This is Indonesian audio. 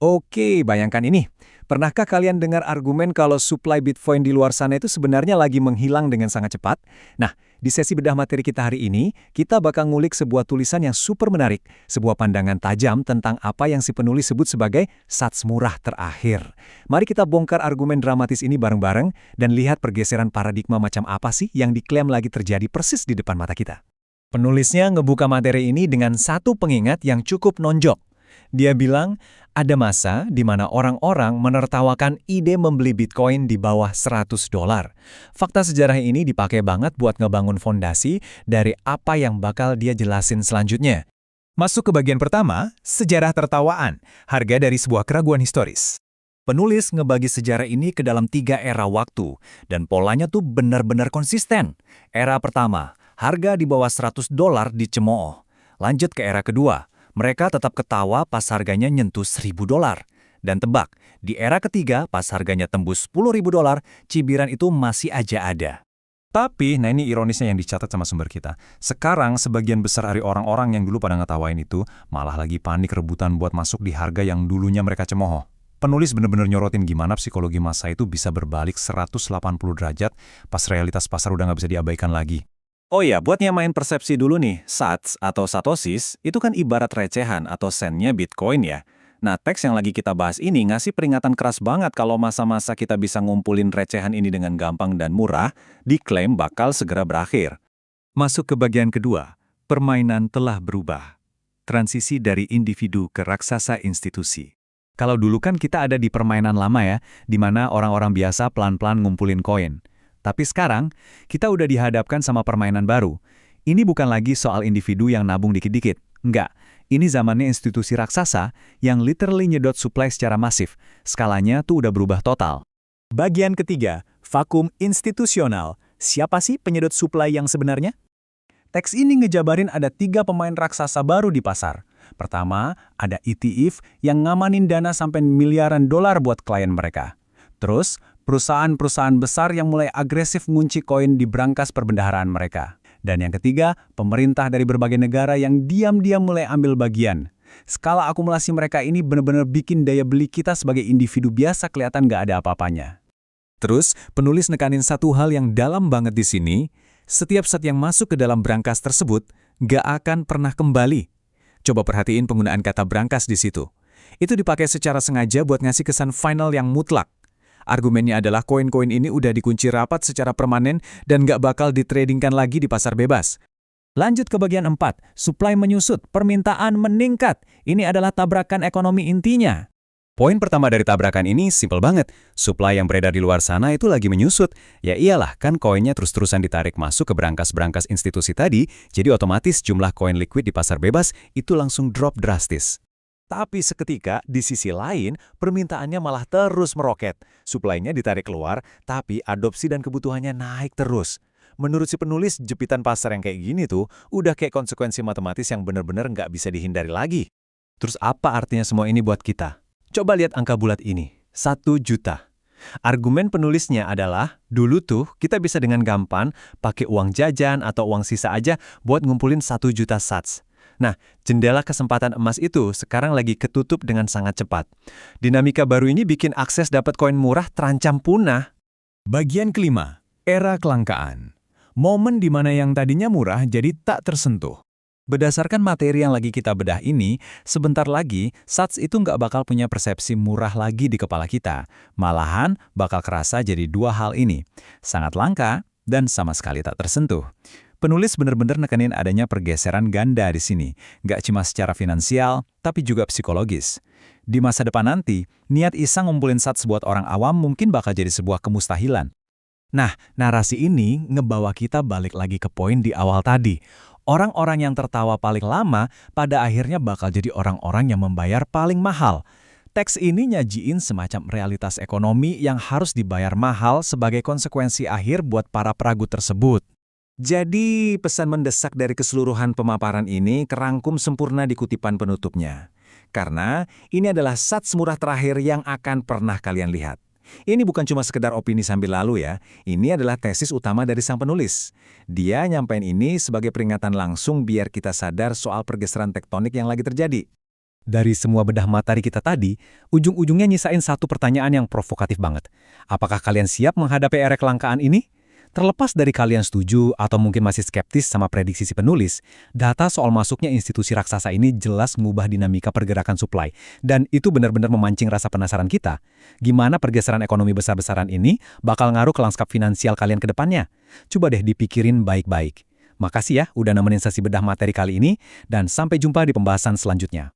Oke, bayangkan ini. Pernahkah kalian dengar argumen kalau supply Bitcoin di luar sana itu sebenarnya lagi menghilang dengan sangat cepat? Nah, di sesi bedah materi kita hari ini, kita bakal ngulik sebuah tulisan yang super menarik, sebuah pandangan tajam tentang apa yang si penulis sebut sebagai sats murah terakhir. Mari kita bongkar argumen dramatis ini bareng-bareng dan lihat pergeseran paradigma macam apa sih yang diklaim lagi terjadi persis di depan mata kita. Penulisnya ngebuka materi ini dengan satu pengingat yang cukup nonjok. Dia bilang, ada masa di mana orang-orang menertawakan ide membeli Bitcoin di bawah $100. Fakta sejarah ini dipakai banget buat ngebangun fondasi dari apa yang bakal dia jelasin selanjutnya. Masuk ke bagian pertama, sejarah tertawaan, harga dari sebuah keraguan historis. Penulis ngebagi sejarah ini ke dalam 3 era waktu, dan polanya tuh benar-benar konsisten. Era pertama, harga di bawah $100 dicemooh. Lanjut ke era kedua, mereka tetap ketawa pas harganya nyentuh $1.000. Dan tebak, di era ketiga pas harganya tembus $10.000, cibiran itu masih aja ada. Tapi, nah ini ironisnya yang dicatat sama sumber kita. Sekarang, sebagian besar dari orang-orang yang dulu pada ngetawain itu, malah lagi panik rebutan buat masuk di harga yang dulunya mereka cemooh. Penulis bener-bener nyorotin gimana psikologi massa itu bisa berbalik 180 derajat pas realitas pasar udah nggak bisa diabaikan lagi. Oh ya, buat nyamain persepsi dulu nih, sats atau satosis itu kan ibarat recehan atau sennya Bitcoin ya. Nah, teks yang lagi kita bahas ini ngasih peringatan keras banget kalau masa-masa kita bisa ngumpulin recehan ini dengan gampang dan murah, diklaim bakal segera berakhir. Masuk ke bagian kedua, permainan telah berubah. Transisi dari individu ke raksasa institusi. Kalau dulu kan kita ada di permainan lama ya, di mana orang-orang biasa pelan-pelan ngumpulin koin. Tapi sekarang, kita udah dihadapkan sama permainan baru. Ini bukan lagi soal individu yang nabung dikit-dikit. Enggak, ini zamannya institusi raksasa yang literally nyedot supply secara masif. Skalanya tuh udah berubah total. Bagian ketiga, vakum institusional. Siapa sih penyedot supply yang sebenarnya? Teks ini ngejabarin ada 3 pemain raksasa baru di pasar. Pertama, ada ETF yang ngamanin dana sampai miliaran dolar buat klien mereka. Terus, perusahaan-perusahaan besar yang mulai agresif ngunci koin di brankas perbendaharaan mereka. Dan yang ketiga, pemerintah dari berbagai negara yang diam-diam mulai ambil bagian. Skala akumulasi mereka ini benar-benar bikin daya beli kita sebagai individu biasa kelihatan nggak ada apa-apanya. Terus, penulis nekanin satu hal yang dalam banget di sini, setiap set yang masuk ke dalam brankas tersebut nggak akan pernah kembali. Coba perhatiin penggunaan kata brankas di situ. Itu dipakai secara sengaja buat ngasih kesan final yang mutlak. Argumennya adalah koin-koin ini udah dikunci rapat secara permanen dan nggak bakal ditradingkan lagi di pasar bebas. Lanjut ke bagian 4, supply menyusut, permintaan meningkat. Ini adalah tabrakan ekonomi intinya. Poin pertama dari tabrakan ini simpel banget. Supply yang beredar di luar sana itu lagi menyusut. Ya iyalah, kan koinnya terus-terusan ditarik masuk ke brankas-brankas institusi tadi, jadi otomatis jumlah koin liquid di pasar bebas itu langsung drop drastis. Tapi seketika, di sisi lain, permintaannya malah terus meroket. Suplainya ditarik keluar, tapi adopsi dan kebutuhannya naik terus. Menurut si penulis, jepitan pasar yang kayak gini tuh udah kayak konsekuensi matematis yang bener-bener nggak bisa dihindari lagi. Terus apa artinya semua ini buat kita? Coba lihat angka bulat ini, 1 juta. Argumen penulisnya adalah, dulu tuh kita bisa dengan gampang pakai uang jajan atau uang sisa aja buat ngumpulin 1 juta sats. Nah, jendela kesempatan emas itu sekarang lagi ketutup dengan sangat cepat. Dinamika baru ini bikin akses dapat koin murah terancam punah. Bagian kelima, era kelangkaan. Momen di mana yang tadinya murah jadi tak tersentuh. Berdasarkan materi yang lagi kita bedah ini, sebentar lagi sats itu nggak bakal punya persepsi murah lagi di kepala kita. Malahan bakal kerasa jadi 2 hal ini, sangat langka dan sama sekali tak tersentuh. Penulis benar-benar nekenin adanya pergeseran ganda di sini, nggak cuma secara finansial, tapi juga psikologis. Di masa depan nanti, niat iseng ngumpulin sats buat orang awam mungkin bakal jadi sebuah kemustahilan. Nah, narasi ini ngebawa kita balik lagi ke poin di awal tadi. Orang-orang yang tertawa paling lama pada akhirnya bakal jadi orang-orang yang membayar paling mahal. Teks ini nyajiin semacam realitas ekonomi yang harus dibayar mahal sebagai konsekuensi akhir buat para peragu tersebut. Jadi, pesan mendesak dari keseluruhan pemaparan ini kerangkum sempurna di kutipan penutupnya. Karena ini adalah sats murah terakhir yang akan pernah kalian lihat. Ini bukan cuma sekedar opini sambil lalu ya, ini adalah tesis utama dari sang penulis. Dia nyampein ini sebagai peringatan langsung biar kita sadar soal pergeseran tektonik yang lagi terjadi. Dari semua bedah materi kita tadi, ujung-ujungnya nyisain satu pertanyaan yang provokatif banget. Apakah kalian siap menghadapi era kelangkaan ini? Terlepas dari kalian setuju atau mungkin masih skeptis sama prediksi si penulis, data soal masuknya institusi raksasa ini jelas mengubah dinamika pergerakan supply. Dan itu benar-benar memancing rasa penasaran kita. Gimana pergeseran ekonomi besar-besaran ini bakal ngaruh ke lanskap finansial kalian ke depannya? Coba deh dipikirin baik-baik. Makasih ya udah nemenin sesi bedah materi kali ini, dan sampai jumpa di pembahasan selanjutnya.